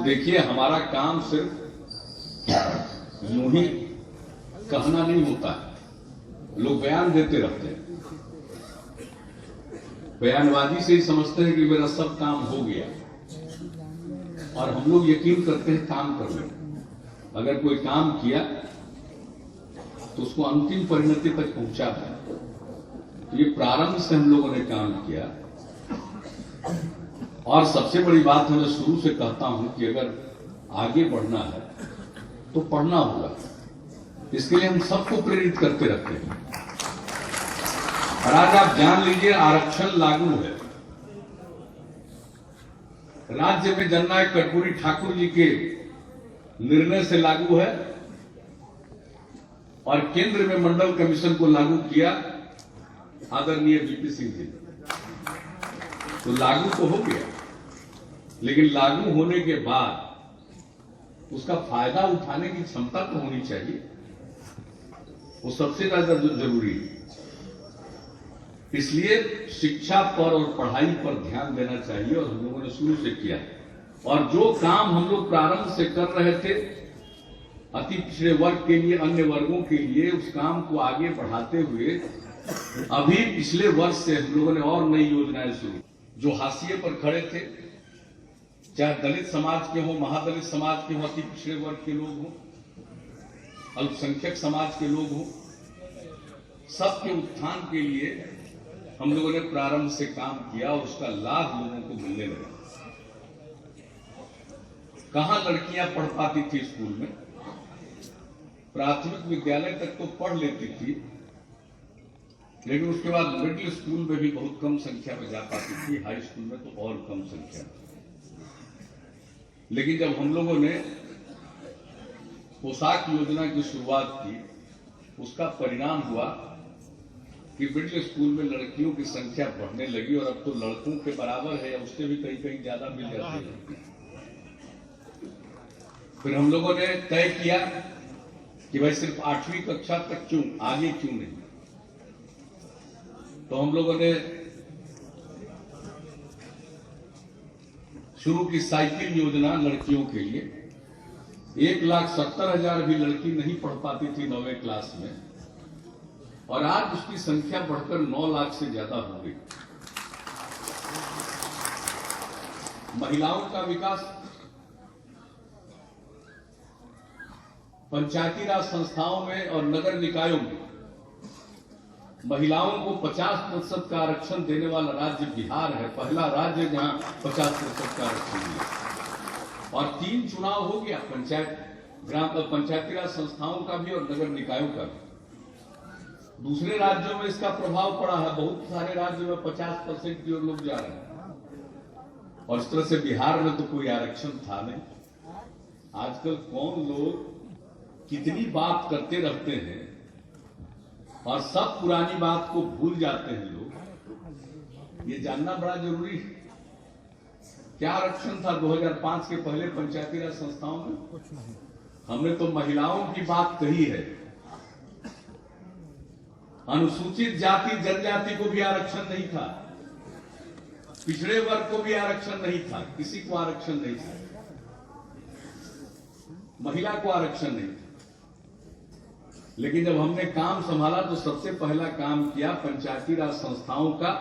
देखिए, हमारा काम सिर्फ यूं ही कहना नहीं होता है। लोग बयान देते रहते हैं, बयानबाजी से ही समझते हैं कि मेरा सब काम हो गया, और हम लोग यकीन करते हैं काम कर लें। अगर कोई काम किया तो उसको अंतिम परिणति तक पहुंचा है। तो ये प्रारंभ से हम लोगों ने काम किया। और सबसे बड़ी बात मैं शुरू से कहता हूं कि अगर आगे बढ़ना है तो पढ़ना होगा। इसके लिए हम सबको प्रेरित करते रहते हैं। और आज आप जान लीजिए, आरक्षण लागू है राज्य में। जननायक कर्पूरी ठाकुर जी के निर्णय से लागू है, और केंद्र में मंडल कमीशन को लागू किया आदरणीय वीपी सिंह जी। तो लागू तो हो गया, लेकिन लागू होने के बाद उसका फायदा उठाने की क्षमता तो होनी चाहिए। वो सबसे ज्यादा जरूरी है। इसलिए शिक्षा पर और पढ़ाई पर ध्यान देना चाहिए, और हम लोगों ने शुरू से किया। और जो काम हम लोग प्रारंभ से कर रहे थे अति पिछड़े वर्ग के लिए, अन्य वर्गों के लिए, उस काम को आगे बढ़ाते हुए अभी पिछले वर्ष से हम लोगों ने और नई योजनाएं शुरू। जो हाशिए पर खड़े थे, चाहे दलित समाज के हों, महादलित समाज के हों, अति पिछड़े वर्ग के लोग हों, अल्पसंख्यक समाज के लोग हों, सबके उत्थान के लिए हम लोगों ने प्रारंभ से काम किया, और उसका लाभ लोगों को मिलने लगा। कहां लड़कियां पढ़ पाती थी स्कूल में? प्राथमिक विद्यालय तक तो पढ़ लेती थी, लेकिन उसके बाद मिडिल स्कूल में भी बहुत कम संख्या में जा पाती थी, हाई स्कूल में तो और कम संख्या में। लेकिन जब हम लोगों ने पोशाक योजना की शुरुआत की, उसका परिणाम हुआ कि मिडिल स्कूल में लड़कियों की संख्या बढ़ने लगी, और अब तो लड़कों के बराबर है या उससे भी कहीं कहीं ज्यादा मिल जाती है। फिर हम लोगों ने तय किया कि भाई सिर्फ 8वीं कक्षा तक क्यों, आगे क्यों नहीं। तो हम लोगों ने शुरू की साइकिल योजना लड़कियों के लिए। 1,70,000 भी लड़की नहीं पढ़ पाती थी 9वीं क्लास में, और आज उसकी संख्या बढ़कर 9 लाख से ज्यादा हो गई। महिलाओं का विकास, पंचायती राज संस्थाओं में और नगर निकायों में महिलाओं को 50% का आरक्षण देने वाला राज्य बिहार है। पहला राज्य जहां 50% का आरक्षण दिया। और 3 चुनाव हो गया, पंचायती राज संस्थाओं का भी और नगर निकायों का भी। दूसरे राज्यों में इसका प्रभाव पड़ा है। बहुत सारे राज्यों में 50% की ओर लोग जा रहे हैं, और इस तरह से बिहार में तो कोई आरक्षण था नहीं। आजकल कौन लोग कितनी बात करते रहते हैं, और सब पुरानी बात को भूल जाते हैं लोग। ये जानना बड़ा जरूरी है। क्या आरक्षण था 2005 के पहले पंचायती राज संस्थाओं में? हमने तो महिलाओं की बात कही है। अनुसूचित जाति जनजाति को भी आरक्षण नहीं था, पिछड़े वर्ग को भी आरक्षण नहीं था, किसी को आरक्षण नहीं था, महिला को आरक्षण नहीं था। लेकिन जब हमने काम संभाला तो सबसे पहला काम किया पंचायती राज संस्थाओं का।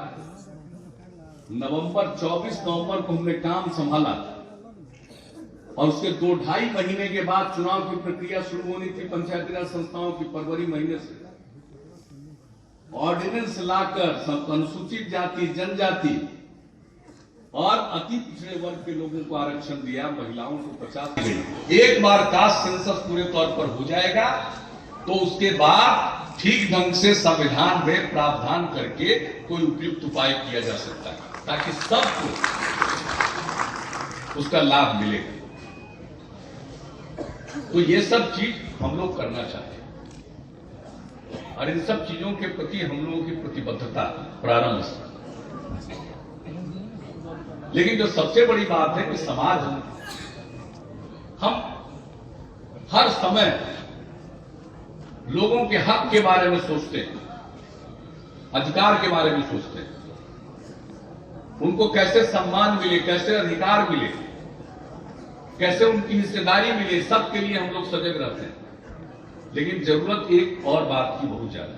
24 नवंबर को हमने काम संभाला, और उसके 2-2.5 महीने के बाद चुनाव की प्रक्रिया शुरू होनी थी पंचायती राज संस्थाओं की। फरवरी महीने से ऑर्डिनेंस लाकर अनुसूचित जाति जनजाति और अति पिछड़े वर्ग के लोगों को आरक्षण दिया। महिलाओं को 50। एक बार कास्ट सेंसस पूरे तौर पर हो जाएगा तो उसके बाद ठीक ढंग से संविधान में प्रावधान करके कोई उपयुक्त उपाय किया जा सकता है, ताकि सबको उसका लाभ मिलेगा। तो ये सब चीज हम लोग करना चाहते हैं, और इन सब चीजों के प्रति हम लोगों की प्रतिबद्धता प्रारंभ से। लेकिन जो सबसे बड़ी बात है कि समाज, हम हर समय लोगों के हक के बारे में सोचते हैं, अधिकार के बारे में सोचते हैं, उनको कैसे सम्मान मिले, कैसे अधिकार मिले। कैसे उनकी हिस्सेदारी मिले, सबके लिए हम लोग सजग रहते हैं। लेकिन जरूरत एक और बात की बहुत ज्यादा,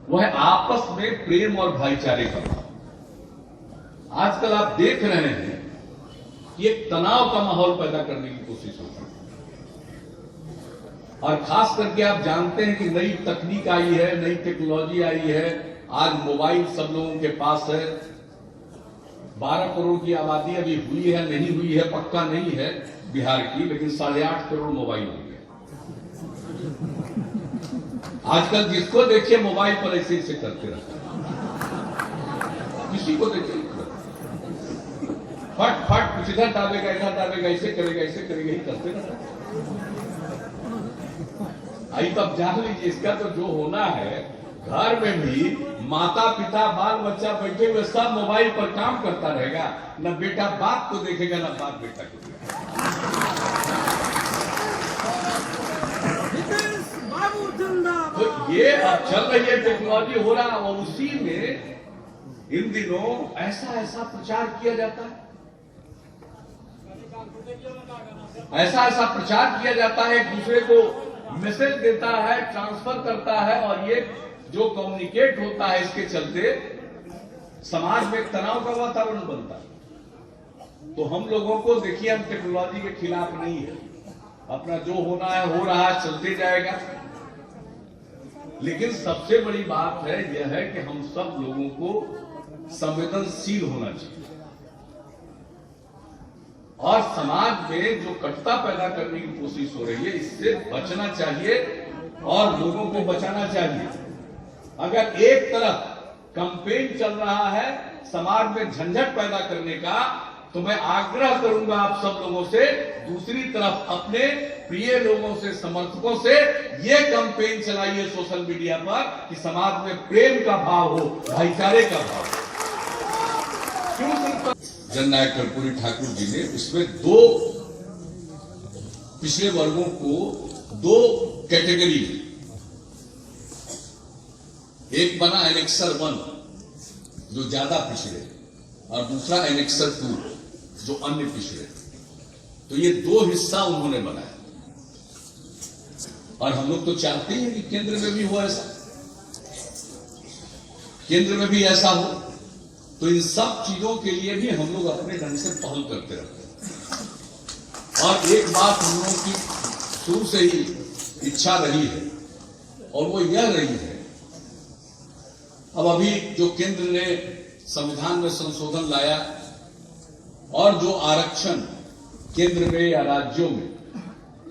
वह है आपस में प्रेम और भाईचारे का भाव। आजकल आप देख रहे हैं कि एक तनाव का माहौल पैदा करने की कोशिश होती है, और खास करके आप जानते हैं कि नई तकनीक आई है, नई टेक्नोलॉजी आई है। आज मोबाइल सब लोगों के पास है। 12 करोड़ की आबादी अभी हुई है, नहीं हुई है, पक्का नहीं है बिहार की, लेकिन 8.5 करोड़ मोबाइल हो गए। आजकल जिसको देखिए मोबाइल पर ऐसे ऐसे करते रहते हैं, किसी को देखिए फट फट कुछ इधर डालेगा, इधर डालेगा, ऐसे करेगा, ऐसे करेगा, ही करते रहते हैं। आई तब जान लीजिए, इसका तो जो होना है, घर में भी माता पिता बाल बच्चा बैठे हुए सब मोबाइल पर काम करता रहेगा, न बेटा बाप को देखेगा, न बाप बेटा को देखेगा। तो ये अब चल रही है, टेक्नोलॉजी हो रहा, और उसी में इन दिनों ऐसा प्रचार किया जाता है, ऐसा प्रचार किया जाता है, एक दूसरे को मैसेज देता है, ट्रांसफर करता है, और ये जो कम्युनिकेट होता है, इसके चलते समाज में तनाव का वातावरण बनता है। तो हम लोगों को देखिए, हम टेक्नोलॉजी के खिलाफ नहीं है, अपना जो होना है हो रहा है, चलते जाएगा। लेकिन सबसे बड़ी बात है यह है कि हम सब लोगों को संवेदनशील होना चाहिए, और समाज में जो कटुता पैदा करने की कोशिश हो रही है, इससे बचना चाहिए और लोगों को बचाना चाहिए। अगर एक तरफ कैंपेन चल रहा है समाज में झंझट पैदा करने का, तो मैं आग्रह करूंगा आप सब लोगों से, दूसरी तरफ अपने प्रिय लोगों से, समर्थकों से ये कैंपेन चलाइए सोशल मीडिया पर कि समाज में प्रेम का भाव हो, भाईचारे का भाव हो। क्यों जननायक कर्पूरी ठाकुर जी ने इसमें दो पिछड़े वर्गों को दो कैटेगरी में, एक बना एनेक्सर 1 जो ज्यादा पिछड़े, और दूसरा एनेक्सर 2 जो अन्य पिछड़े। तो ये दो हिस्सा उन्होंने बनाया, और हम लोग तो चाहते हैं कि केंद्र में भी हो ऐसा, केंद्र में भी ऐसा हो। तो इन सब चीजों के लिए भी हम लोग अपने ढंग से पहल करते रहते हैं। और एक बात हम लोगों की शुरू से ही इच्छा रही है, और वो यह रही है, अब अभी जो केंद्र ने संविधान में संशोधन लाया, और जो आरक्षण केंद्र में या राज्यों में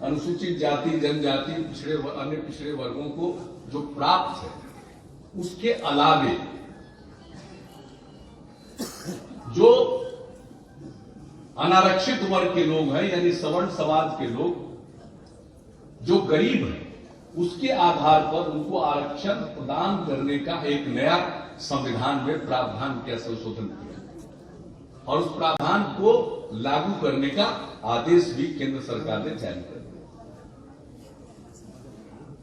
अनुसूचित जाति, जनजाति, अन्य पिछड़े वर्गों को जो प्राप्त है, उसके अलावे जो अनारक्षित वर्ग के लोग हैं, यानी सवर्ण समाज के लोग जो गरीब हैं, उसके आधार पर उनको आरक्षण प्रदान करने का एक नया संविधान में प्रावधान किया, संशोधन किया, और उस प्रावधान को लागू करने का आदेश भी केंद्र सरकार ने जारी कर दिया।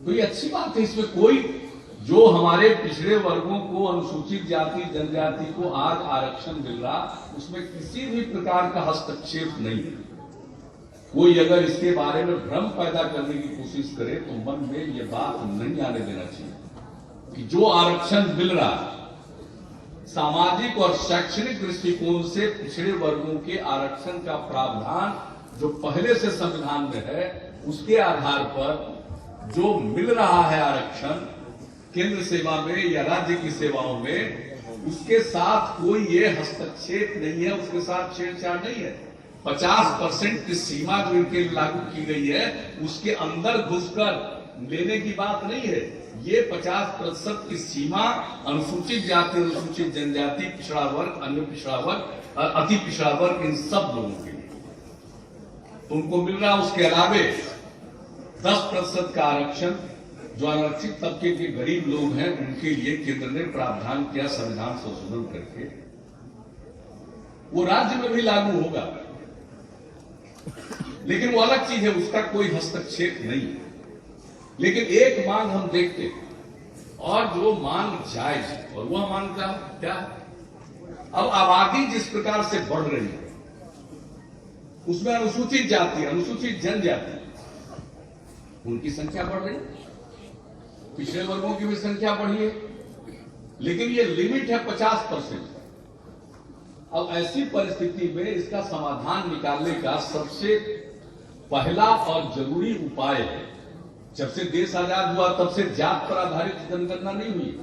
तो ये अच्छी बात है, इसमें कोई जो हमारे पिछड़े वर्गों को, अनुसूचित जाति जनजाति को आज आरक्षण मिल रहा, उसमें किसी भी प्रकार का हस्तक्षेप नहीं है। कोई अगर इसके बारे में भ्रम पैदा करने की कोशिश करे तो मन में यह बात नहीं आने देना चाहिए कि जो आरक्षण मिल रहा सामाजिक और शैक्षणिक दृष्टिकोण से पिछड़े वर्गों के आरक्षण का प्रावधान जो पहले से संविधान में है, उसके आधार पर जो मिल रहा है आरक्षण केंद्र सेवा में या राज्य की सेवाओं में, उसके साथ कोई ये हस्तक्षेप नहीं है, उसके साथ छेड़छाड़ नहीं है। 50% की सीमा जो इनके लिए लागू की गई है, उसके अंदर घुसकर लेने की बात नहीं है। ये 50% की सीमा अनुसूचित जाति, अनुसूचित जनजाति, पिछड़ा वर्ग, अन्य पिछड़ा वर्ग, अति पिछड़ा वर्ग, इन सब लोगों के लिए तो उनको मिल रहा। उसके अलावे 10% का आरक्षण जो आरक्षित तबके के गरीब लोग हैं, उनके लिए केंद्र ने प्रावधान किया संविधान संशोधन करके, वो राज्य में भी लागू होगा, लेकिन वो अलग चीज है, उसका कोई हस्तक्षेप नहीं है। लेकिन एक मांग हम देखते, और जो मांग जायज है, और वह मांग क्या है? अब आबादी जिस प्रकार से बढ़ रही है, उसमें अनुसूचित जाति, अनुसूचित जनजाति, उनकी संख्या बढ़ रही, पिछड़े वर्गों की भी संख्या बढ़ी है, लेकिन ये लिमिट है 50%। अब ऐसी परिस्थिति में इसका समाधान निकालने का सबसे पहला और जरूरी उपाय है, जब से देश आजाद हुआ तब से जात पर आधारित जनगणना नहीं हुई।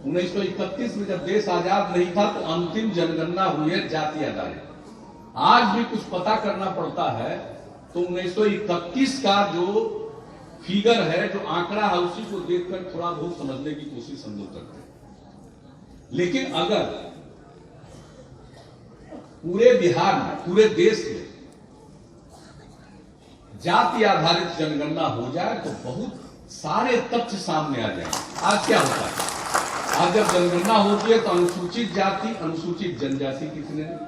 1931 में जब देश आजाद नहीं था तो अंतिम जनगणना हुई है जाति आधारित। आज भी कुछ पता करना पड़ता है तो 1931 का जो फिगर है, जो आंकड़ा है, उसी को देखकर थोड़ा बहुत समझने की कोशिश हम लोग करते हैं। लेकिन अगर पूरे बिहार में, पूरे देश में जाति आधारित जनगणना हो जाए तो बहुत सारे तथ्य सामने आ जाए। आज क्या होता है, आज जब जनगणना होती है तो अनुसूचित जाति, अनुसूचित जनजाति कितने हैं,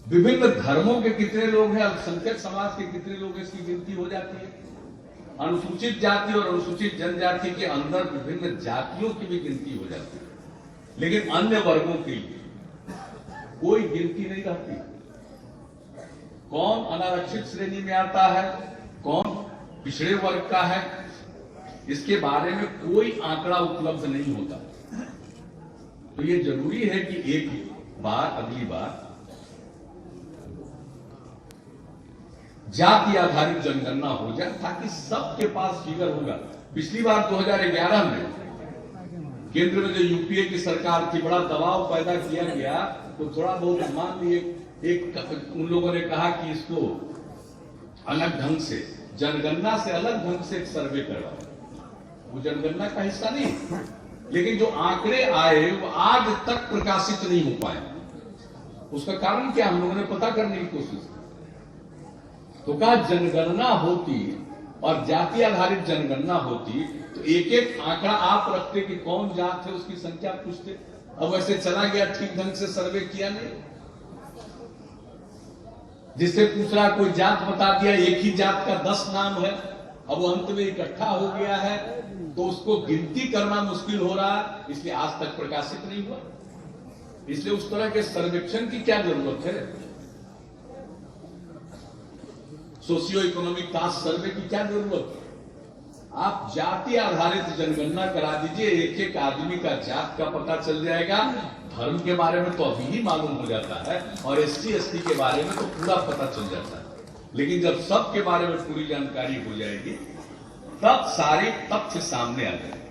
विभिन्न धर्मों के कितने लोग हैं, अल्पसंख्यक समाज के कितने लोग हैं, इसकी गिनती हो जाती है। अनुसूचित जाति और अनुसूचित जनजाति के अंदर विभिन्न जातियों की भी गिनती हो जाती है, लेकिन अन्य वर्गों के लिए कोई गिनती नहीं रहती। कौन अनारक्षित श्रेणी में आता है, कौन पिछड़े वर्ग का है, इसके बारे में कोई आंकड़ा उपलब्ध नहीं होता। तो ये जरूरी है कि एक बार, अगली बार जाति आधारित जनगणना हो जाए ताकि सबके पास फिगर होगा। पिछली बार 2011 में केंद्र में जो यूपीए की सरकार थी, बड़ा दबाव पैदा किया गया, तो थोड़ा बहुत मान लिए, एक उन लोगों ने कहा कि इसको अलग ढंग से, जनगणना से अलग ढंग से एक सर्वे करवाओ। वो जनगणना का हिस्सा नहीं, लेकिन जो आंकड़े आए वो आज तक प्रकाशित नहीं हो पाए। उसका कारण क्या, हम लोगों ने पता करने की कोशिश की तो कहा जनगणना होती और जाति आधारित जनगणना होती तो एक एक आंकड़ा आप रखते कि कौन जात है, उसकी संख्या पूछते। अब वैसे चला गया, ठीक ढंग से सर्वे किया नहीं, जिससे पूछ रहा कोई जात बता दिया, एक ही जात का 10 नाम है, अब वो अंत में इकट्ठा हो गया है तो उसको गिनती करना मुश्किल हो रहा है, इसलिए आज तक प्रकाशित नहीं हुआ। इसलिए उस तरह के सर्वेक्षण की क्या जरूरत है, सोशियो इकोनॉमिक कास्ट सर्वे की क्या जरूरत है। आप जाति आधारित जनगणना करा दीजिए, एक एक आदमी का जात का पता चल जाएगा, धर्म के बारे में तो अभी ही मालूम हो जाता है और एससी एसटी के बारे में तो पूरा पता चल जाता है। लेकिन जब सबके बारे में पूरी जानकारी हो जाएगी तब सारे तथ्य सामने आ जाएंगे।